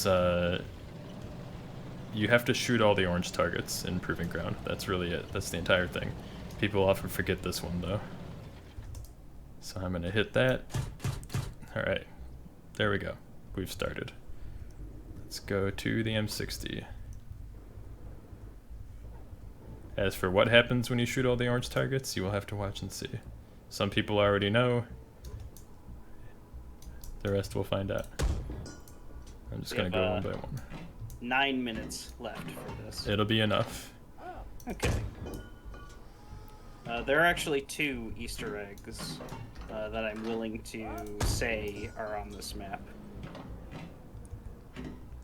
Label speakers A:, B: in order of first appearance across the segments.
A: It's you have to shoot all the orange targets in Proving Ground. That's really it. That's the entire thing. People often forget this one though. So I'm gonna hit that. Alright, there we go. We've started. Let's go to the M60. As for what happens when you shoot all the orange targets, you will have to watch and see. Some people already know. The rest we'll find out. I'm just gonna go one by one.
B: 9 minutes left for this.
A: It'll be enough.
B: Okay. There are actually 2 Easter eggs that I'm willing to say are on this map.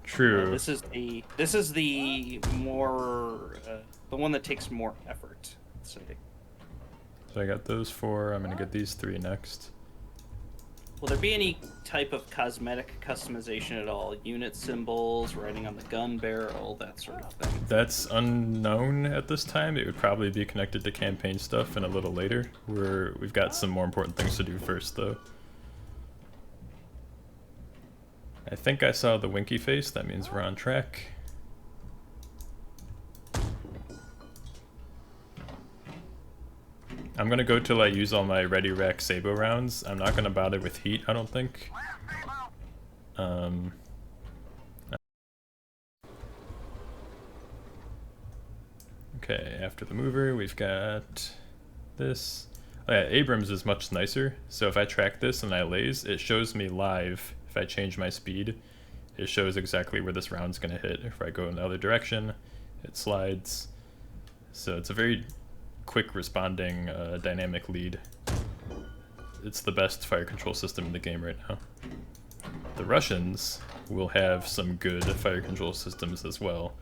A: True.
B: This is the more the one that takes more effort. Let's say.
A: So I got those 4. I'm gonna get these 3 next.
B: Will there be any type of cosmetic customization at all? Unit symbols, writing on the gun barrel, that sort of thing?
A: That's unknown at this time. It would probably be connected to campaign stuff and a little later. We've got some more important things to do first, though. I think I saw the winky face. That means we're on track. I'm gonna go till I use all my Ready Rack Sabo rounds. I'm not gonna bother with heat, I don't think. Okay, after the mover, we've got this. Oh yeah, Abrams is much nicer. So if I track this and I laze, it shows me live. If I change my speed, it shows exactly where this round's gonna hit. If I go in the other direction, it slides. So it's a very quick responding dynamic lead. It's the best fire control system in the game right now. The Russians will have some good fire control systems as well.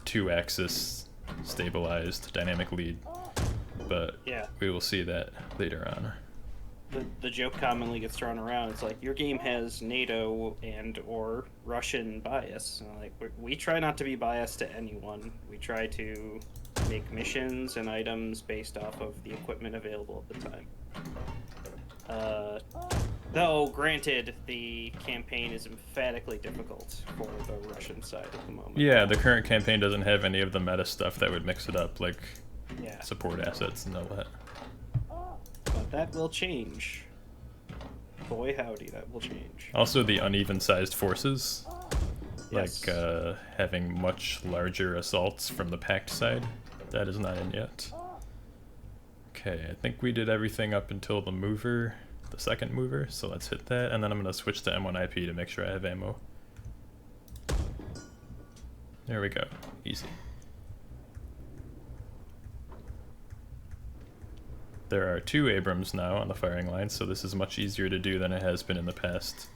A: 2-axis stabilized dynamic lead, but yeah, we will see that later on.
B: The joke commonly gets thrown around. It's like, your game has NATO and or Russian bias. And like, we try not to be biased to anyone. We try to make missions and items based off of the equipment available at the time. Though, granted, the campaign is emphatically difficult for the Russian side at the moment.
A: Yeah, the current campaign doesn't have any of the meta stuff that would mix it up, like support assets and all that.
B: But that will change. Boy howdy, that will change.
A: Also the uneven sized forces.
B: Yes.
A: Like having much larger assaults from the packed side. That is not in yet. Okay, I think we did everything up until the mover, the second mover, so let's hit that, and then I'm going to switch to M1 IP to make sure I have ammo. There we go. Easy. There are 2 Abrams now on the firing line, so this is much easier to do than it has been in the past.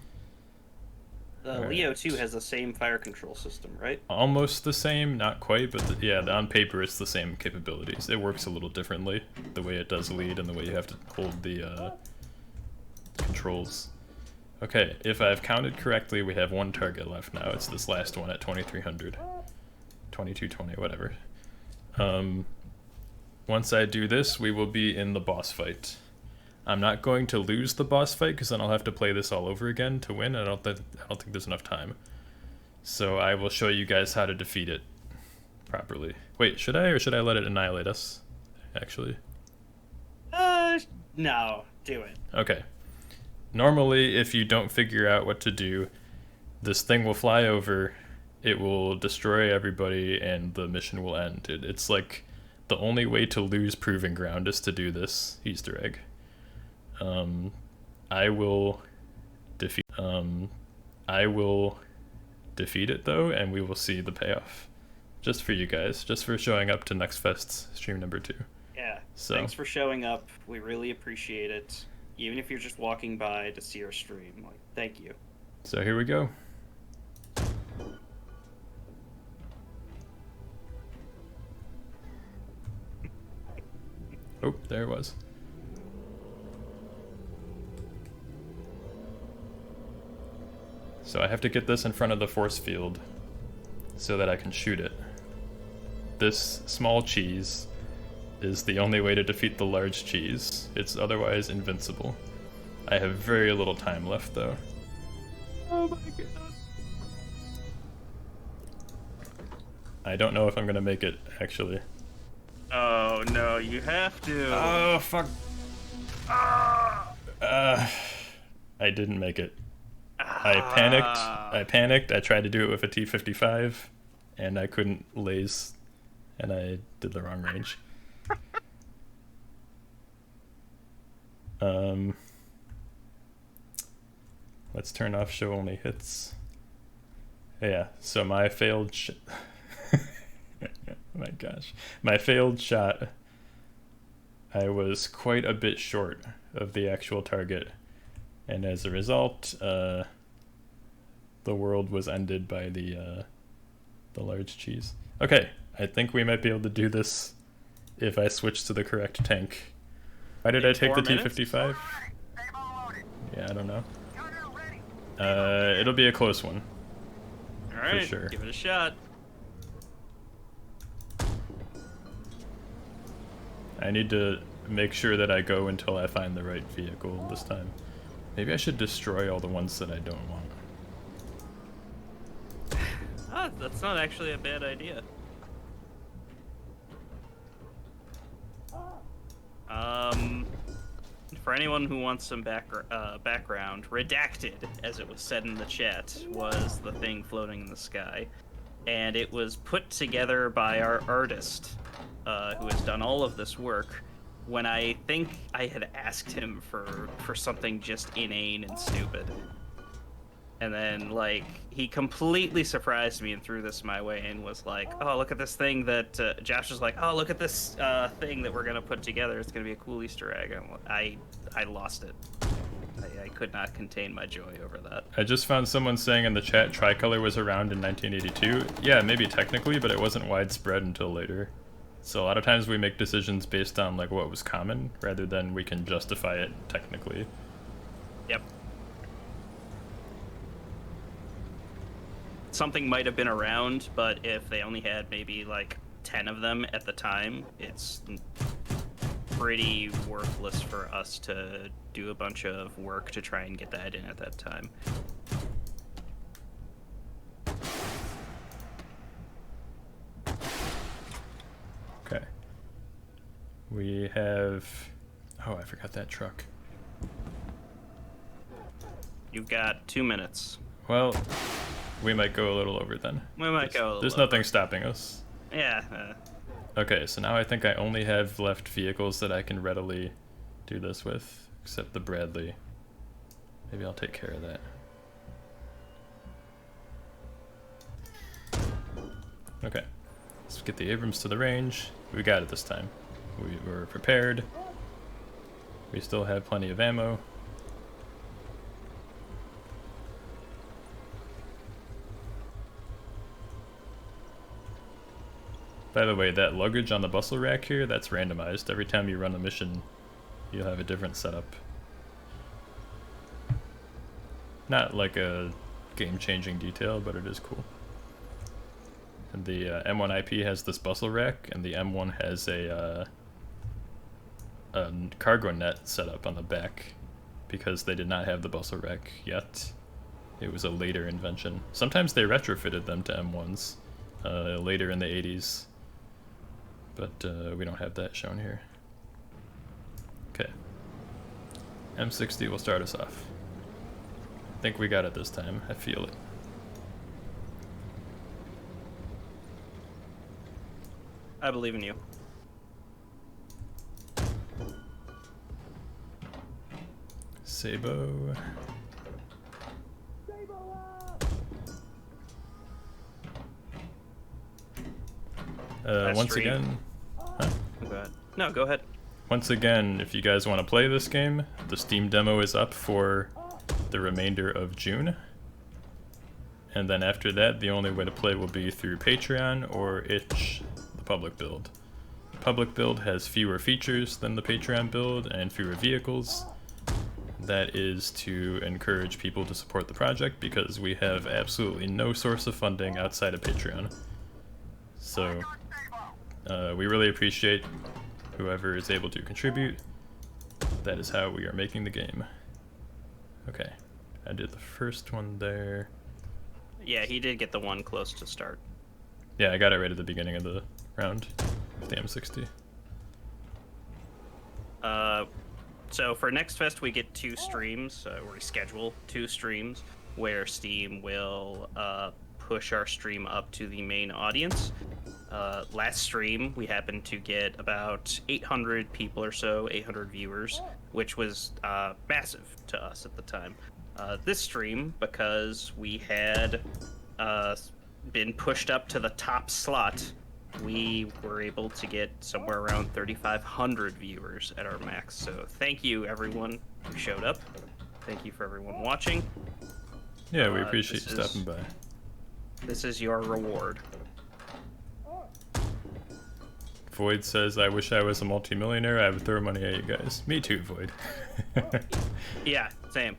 B: Leo 2 has the same fire control system, right?
A: Almost the same, not quite, but yeah, on paper it's the same capabilities. It works a little differently, the way it does lead and the way you have to hold the controls. Okay, if I've counted correctly, we have 1 target left now. It's this last one at 2300. 2220, whatever. Once I do this, we will be in the boss fight. I'm not going to lose the boss fight because then I'll have to play this all over again to win. I don't think there's enough time. So I will show you guys how to defeat it properly. Wait, should I, or should I let it annihilate us, actually?
B: No, do it.
A: Okay. Normally, if you don't figure out what to do, this thing will fly over, it will destroy everybody, and the mission will end. It's like the only way to lose Proving Ground is to do this Easter egg. I will defeat it though, and we will see the payoff. Just for you guys, just for showing up to Next Fest's stream number 2.
B: Yeah, so thanks for showing up. We really appreciate it. Even if you're just walking by to see our stream, like, thank you.
A: So here we go. Oh, there it was. So I have to get this in front of the force field so that I can shoot it. This small cheese is the only way to defeat the large cheese. It's otherwise invincible. I have very little time left though. Oh my god. I don't know if I'm gonna make it, actually.
B: Oh no, you have to.
A: Oh, fuck. I didn't make it. I panicked. I tried to do it with a T-55, and I couldn't laze, and I did the wrong range. Let's turn off show only hits. Yeah, so my failed oh my gosh. My failed shot, I was quite a bit short of the actual target, and as a result, the world was ended by the large cheese. Okay, I think we might be able to do this if I switch to the correct tank. Why did I take the T-55? Yeah, I don't know. It'll be a close one.
B: Alright,
A: for sure.
B: Give it a shot.
A: I need to make sure that I go until I find the right vehicle this time. Maybe I should destroy all the ones that I don't want.
B: Ah, that's not actually a bad idea. For anyone who wants some background, redacted, as it was said in the chat, was the thing floating in the sky. And it was put together by our artist, who has done all of this work, when I think I had asked him for something just inane and stupid. And then, like, he completely surprised me and threw this my way and was like, oh, look at this thing that... Josh was like, oh, look at this thing that we're going to put together. It's going to be a cool Easter egg. And I lost it. I could not contain my joy over that.
A: I just found someone saying in the chat tricolor was around in 1982. Yeah, maybe technically, but it wasn't widespread until later. So a lot of times we make decisions based on, like, what was common, rather than we can justify it technically.
B: Yep. Something might have been around, but if they only had maybe like 10 of them at the time, it's pretty worthless for us to do a bunch of work to try and get that in at that time.
A: Okay. We have... Oh, I forgot that truck.
B: You've got 2 minutes.
A: Well, we might go a little over then.
B: We might go a little
A: There's
B: over.
A: nothing stopping us.
B: Yeah.
A: Okay, so now I think I only have left vehicles that I can readily do this with, except the Bradley. Maybe I'll take care of that. Okay, let's get the Abrams to the range. We got it this time. We were prepared. We still have plenty of ammo. By the way, that luggage on the bustle rack here, that's randomized. Every time you run a mission, you'll have a different setup. Not like a game-changing detail, but it is cool. And the M1 IP has this bustle rack, and the M1 has a cargo net set up on the back because they did not have the bustle rack yet. It was a later invention. Sometimes they retrofitted them to M1s later in the 80s. But we don't have that shown here. Okay. M60 will start us off. I think we got it this time. I feel it.
B: I believe in you.
A: Sabo. Once
B: stream.
A: again... Huh?
B: Go ahead. No, go ahead.
A: Once again, if you guys want to play this game, the Steam demo is up for the remainder of June. And then after that, the only way to play will be through Patreon or itch, the public build. The public build has fewer features than the Patreon build and fewer vehicles. That is to encourage people to support the project because we have absolutely no source of funding outside of Patreon. So we really appreciate whoever is able to contribute. That is how we are making the game. Okay, I did the first one there.
B: Yeah, he did get the one close to start.
A: Yeah, I got it right at the beginning of the round with the M60.
B: So for Next Fest, we get 2 streams, or we schedule 2 streams, where Steam will push our stream up to the main audience. Last stream, we happened to get about 800 people or so, 800 viewers, which was massive to us at the time. This stream, because we had been pushed up to the top slot, we were able to get somewhere around 3,500 viewers at our max. So thank you, everyone who showed up. Thank you for everyone watching.
A: Yeah, we appreciate you stopping by.
B: This is your reward.
A: Void says, I wish I was a multimillionaire. I would throw money at you guys. Me too, Void.
B: Yeah, same.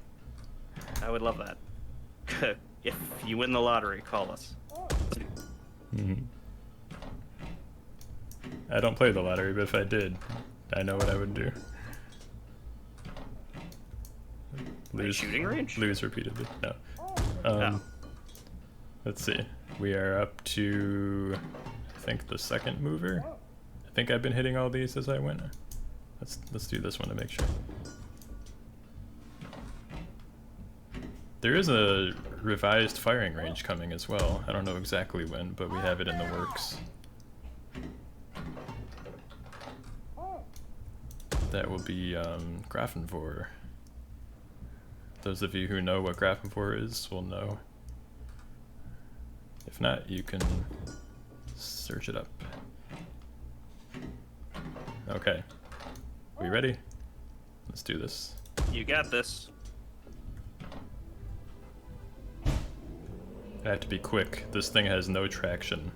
B: I would love that. If you win the lottery, call us.
A: Mm-hmm. I don't play the lottery, but if I did, I know what I would do. Lose
B: shooting range?
A: Lose repeatedly. No.
B: No.
A: Let's see. We are up to, I think, the second mover. I think I've been hitting all these as I went. Let's do this one to make sure. There is a revised firing range coming as well. I don't know exactly when, but we have it in the works. That will be Grafenvor. Those of you who know what Grafenvor is will know. If not, you can search it up. Okay. We ready? Let's do this.
B: You got this.
A: I have to be quick. This thing has no traction.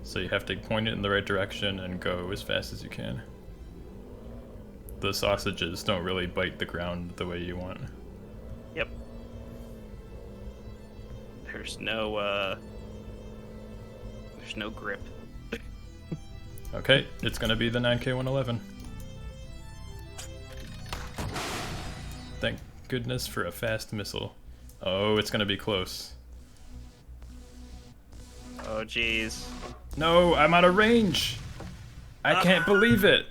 A: So you have to point it in the right direction and go as fast as you can. The sausages don't really bite the ground the way you want.
B: Yep. There's no grip.
A: Okay, it's gonna be the 9K111. Thank goodness for a fast missile. Oh, it's gonna be close.
B: Oh, jeez.
A: No, I'm out of range! I can't believe it!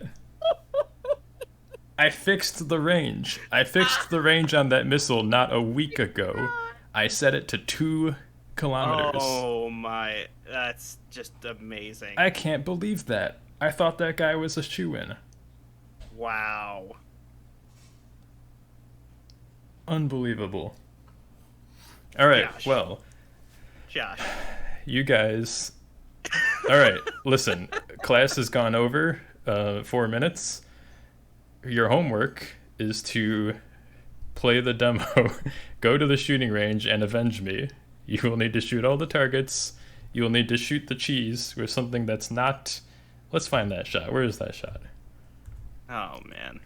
A: I fixed the range. I fixed the range on that missile not a week ago. I set it to 2 kilometers.
B: Oh my, that's just amazing.
A: I can't believe that. I thought that guy was a shoo-in.
B: Wow.
A: Unbelievable. Alright,
B: Josh.
A: well.
B: Josh.
A: You guys... Alright, listen. Class has gone over 4 minutes. Your homework is to play the demo, go to the shooting range, and avenge me. You will need to shoot all the targets. You will need to shoot the cheese with something that's not... Let's find that shot. Where is that shot?
B: Oh, man.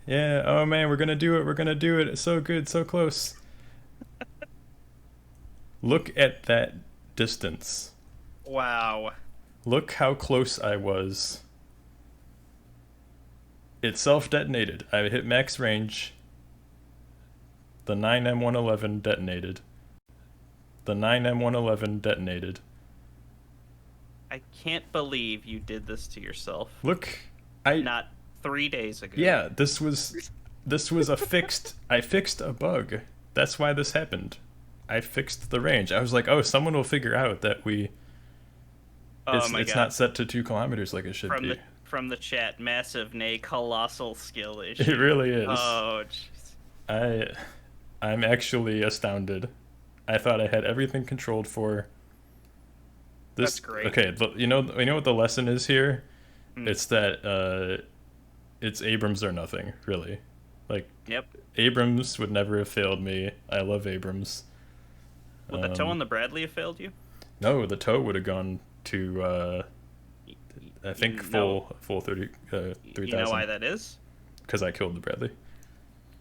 A: Yeah, oh man, we're gonna do it. We're gonna do it. It's so good, so close. Look at that distance.
B: Wow.
A: Look how close I was. It self-detonated. I hit max range. The 9M111 detonated. The 9M111 detonated.
B: I can't believe you did this to yourself.
A: Look, I...
B: Not 3 days ago.
A: Yeah, this was a fixed... I fixed a bug. That's why this happened. I fixed the range. I was like, oh, someone will figure out that we... It's not set to 2 kilometers like it should be.
B: From the chat, massive, nay, colossal skill issue.
A: It really is.
B: Oh, jeez.
A: I'm actually astounded. I thought I had everything controlled for. This,
B: That's great.
A: Okay, you know what the lesson is here? It's that it's Abrams or nothing, really. Like,
B: yep.
A: Abrams would never have failed me. I love Abrams.
B: Would the tow on the Bradley have failed you?
A: No, the tow would have gone to I think full 3,000.
B: You know why that is?
A: Because I killed the Bradley.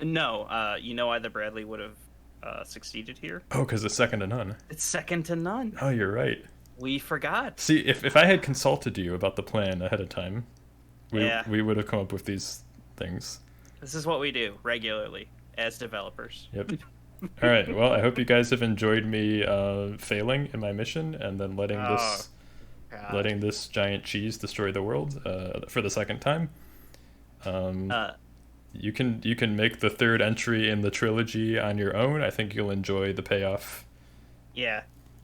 B: No, you know why the Bradley would have succeeded here?
A: Oh, because it's second to none.
B: It's second to none.
A: Oh, you're right.
B: We forgot.
A: See, if I had consulted you about the plan ahead of time, we would have come up with these things.
B: This is what we do regularly as developers.
A: Yep. All right. Well, I hope you guys have enjoyed me failing in my mission and then letting this
C: God.
A: letting this giant cheese destroy the world for the second time. Um,
C: Uh,
A: you can make the third entry in the trilogy on your own. I think you'll enjoy the payoff.
C: yeah.